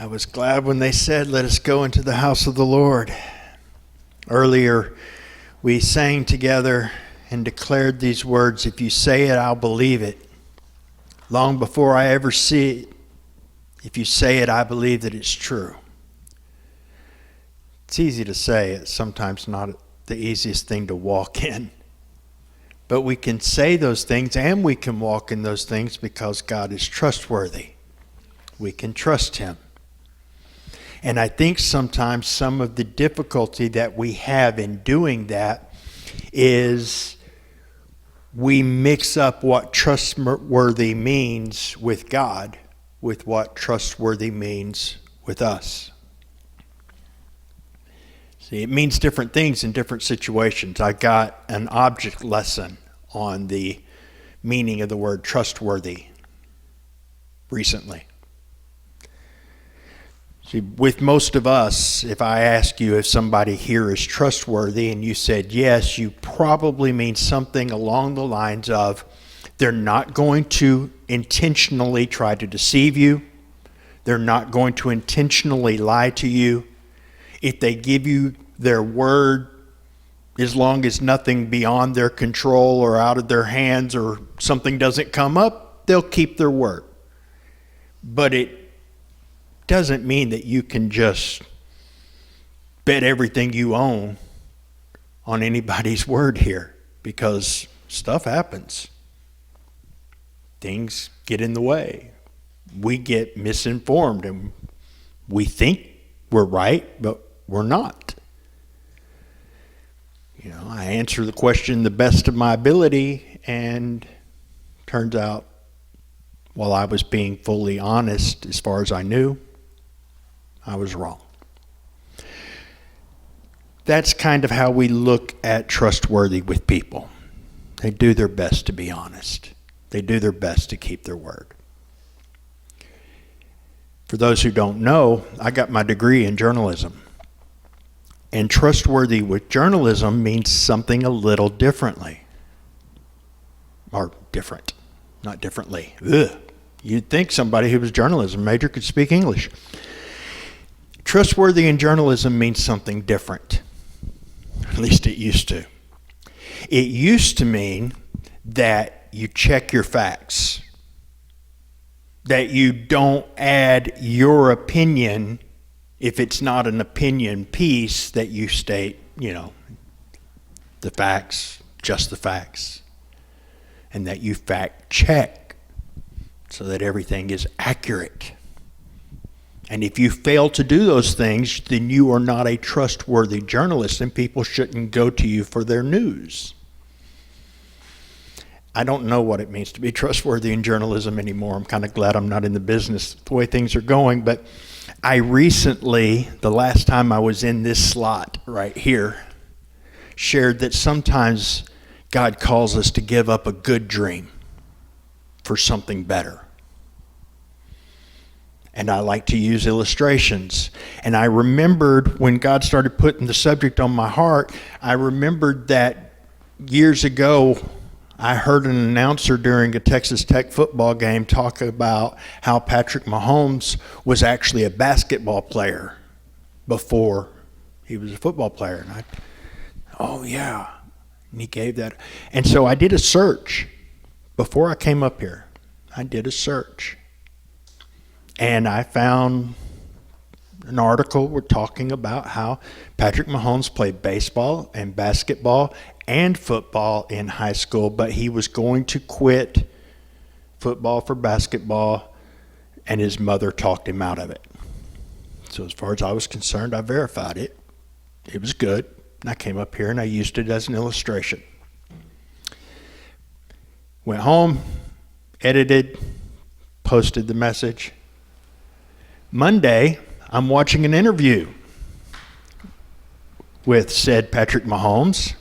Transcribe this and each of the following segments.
I was glad when they said, "Let us go into the house of the Lord." Earlier, we sang together and declared these words, "If you say it, I'll believe it. Long before I ever see it, if you say it, I believe that it's true." It's easy to say. It's sometimes not the easiest thing to walk in. But we can say those things and we can walk in those things because God is trustworthy. We can trust Him. And I think sometimes some of the difficulty that we have in doing that is we mix up what trustworthy means with God with what trustworthy means with us. See, it means different things in different situations. I got an object lesson on the meaning of the word trustworthy recently. See, with most of us, if I ask you if somebody here is trustworthy and you said yes, you probably mean something along the lines of they're not going to intentionally try to deceive you. They're not going to intentionally lie to you. If they give you their word, as long as nothing beyond their control or out of their hands or something doesn't come up, they'll keep their word. But it doesn't mean that you can just bet everything you own on anybody's word here, because stuff happens. Things get in the way. We get misinformed and we think we're right, but we're not. You know, I answer the question the best of my ability, and turns out while I was being fully honest as far as I knew, I was wrong. That's kind of how we look at trustworthy with people. They do their best to be honest. They do their best to keep their word. For those who don't know, I got my degree in journalism. And trustworthy with journalism means something a little differently. Or different, not differently. Ugh. You'd think somebody who was a journalism major could speak English. Trustworthy in journalism means something different. At least it used to. It used to mean that you check your facts. That you don't add your opinion if it's not an opinion piece, that you state, the facts, just the facts. And that you fact check so that everything is accurate. And if you fail to do those things, then you are not a trustworthy journalist, and people shouldn't go to you for their news. I don't know what it means to be trustworthy in journalism anymore. I'm kind of glad I'm not in the business the way things are going. But I recently, the last time I was in this slot right here, shared that sometimes God calls us to give up a good dream for something better. And I like to use illustrations. And I remembered when God started putting the subject on my heart, I remembered that years ago, I heard an announcer during a Texas Tech football game talk about how Patrick Mahomes was actually a basketball player before he was a football player. And oh yeah, and he gave that. And so I did a search before I came up here. I did a search. And I found an article we're talking about how Patrick Mahomes played baseball and basketball and football in high school, but he was going to quit football for basketball, and his mother talked him out of it. So as far as I was concerned, I verified it. It was good. And I came up here and I used it as an illustration. Went home, edited, posted the message. Monday, I'm watching an interview with said Patrick Mahomes,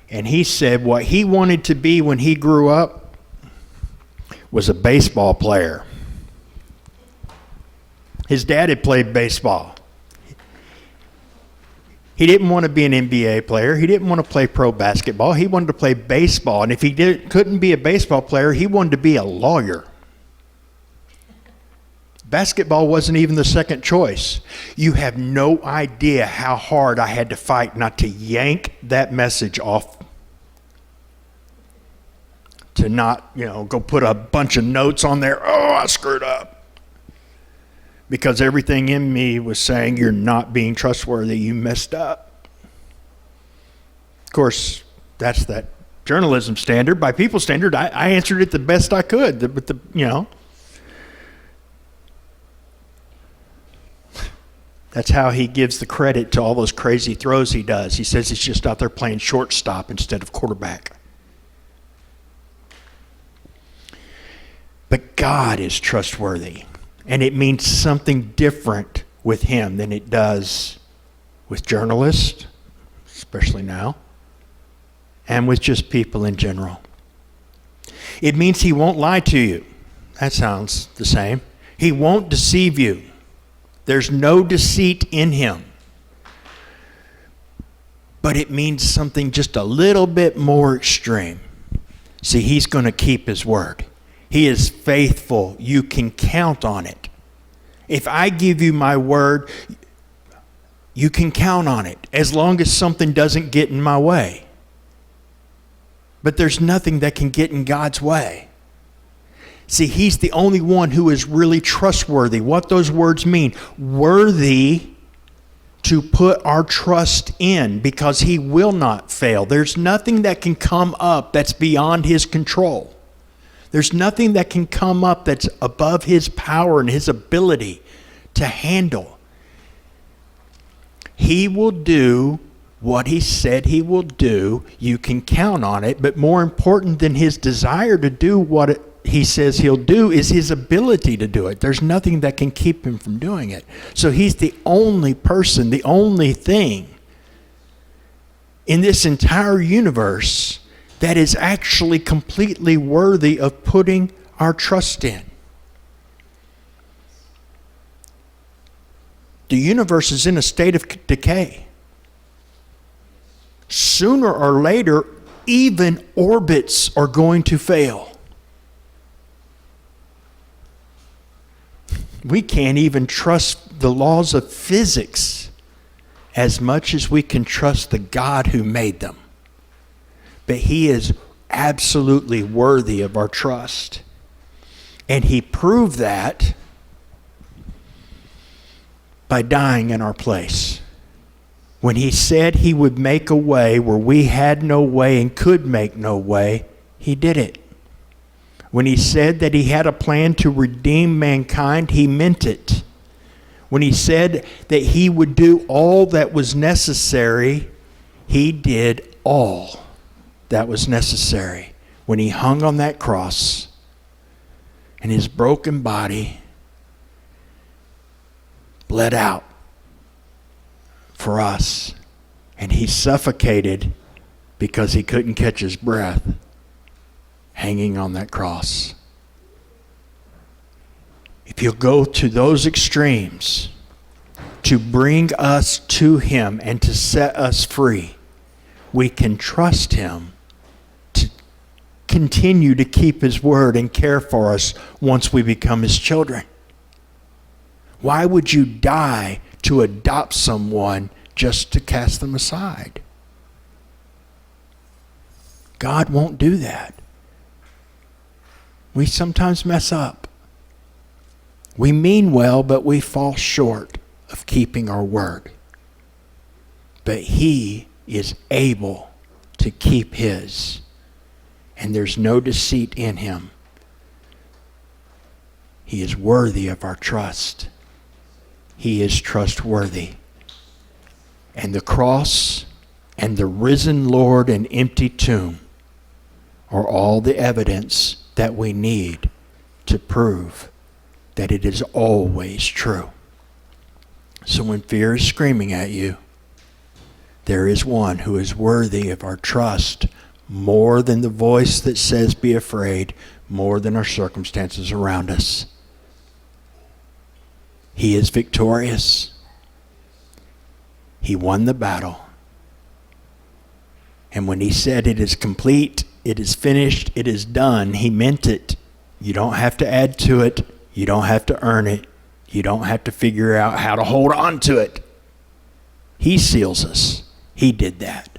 and he said what he wanted to be when he grew up was a baseball player. His dad had played baseball. He didn't want to be an NBA player. He didn't want to play pro basketball. He wanted to play baseball, and if he couldn't be a baseball player, he wanted to be a lawyer. Basketball wasn't even the second choice. You have no idea how hard I had to fight not to yank that message off. To not, go put a bunch of notes on there. Oh, I screwed up. Because everything in me was saying, you're not being trustworthy. You messed up. Of course, that's that journalism standard. By people's standard, I answered it the best I could. That's how he gives the credit to all those crazy throws he does. He says he's just out there playing shortstop instead of quarterback. But God is trustworthy. And it means something different with him than it does with journalists, especially now, and with just people in general. It means he won't lie to you. That sounds the same. He won't deceive you. There's no deceit in him. But it means something just a little bit more extreme. See, he's going to keep his word. He is faithful. You can count on it. If I give you my word, you can count on it as long as something doesn't get in my way. But there's nothing that can get in God's way. See, he's the only one who is really trustworthy. What those words mean, worthy to put our trust in, because he will not fail. There's nothing that can come up that's beyond his control. There's nothing that can come up that's above his power and his ability to handle. He will do what he said he will do. You can count on it. But more important than his desire to do what he says he'll do is his ability to do it. There's nothing that can keep him from doing it. So he's the only person, the only thing in this entire universe that is actually completely worthy of putting our trust in. The universe is in a state of decay. Sooner or later, even orbits are going to fail. We can't even trust the laws of physics as much as we can trust the God who made them. But he is absolutely worthy of our trust. And he proved that by dying in our place. When he said he would make a way where we had no way and could make no way, he did it. When he said that he had a plan to redeem mankind, he meant it. When he said that he would do all that was necessary, he did all that was necessary. When he hung on that cross and his broken body bled out for us, and he suffocated because he couldn't catch his breath hanging on that cross. If you'll go to those extremes to bring us to him and to set us free, we can trust him to continue to keep his word and care for us once we become his children. Why would you die to adopt someone just to cast them aside? God won't do that. We sometimes mess up. We mean well, but we fall short of keeping our word. But he is able to keep his, and there's no deceit in him. He is worthy of our trust. He is trustworthy. And the cross and the risen Lord and empty tomb are all the evidence that we need to prove that it is always true. So when fear is screaming at you, there is one who is worthy of our trust more than the voice that says be afraid, more than our circumstances around us. He is victorious. He won the battle. And when he said it is complete, it is finished, it is done, he meant it. You don't have to add to it. You don't have to earn it. You don't have to figure out how to hold on to it. He seals us. He did that.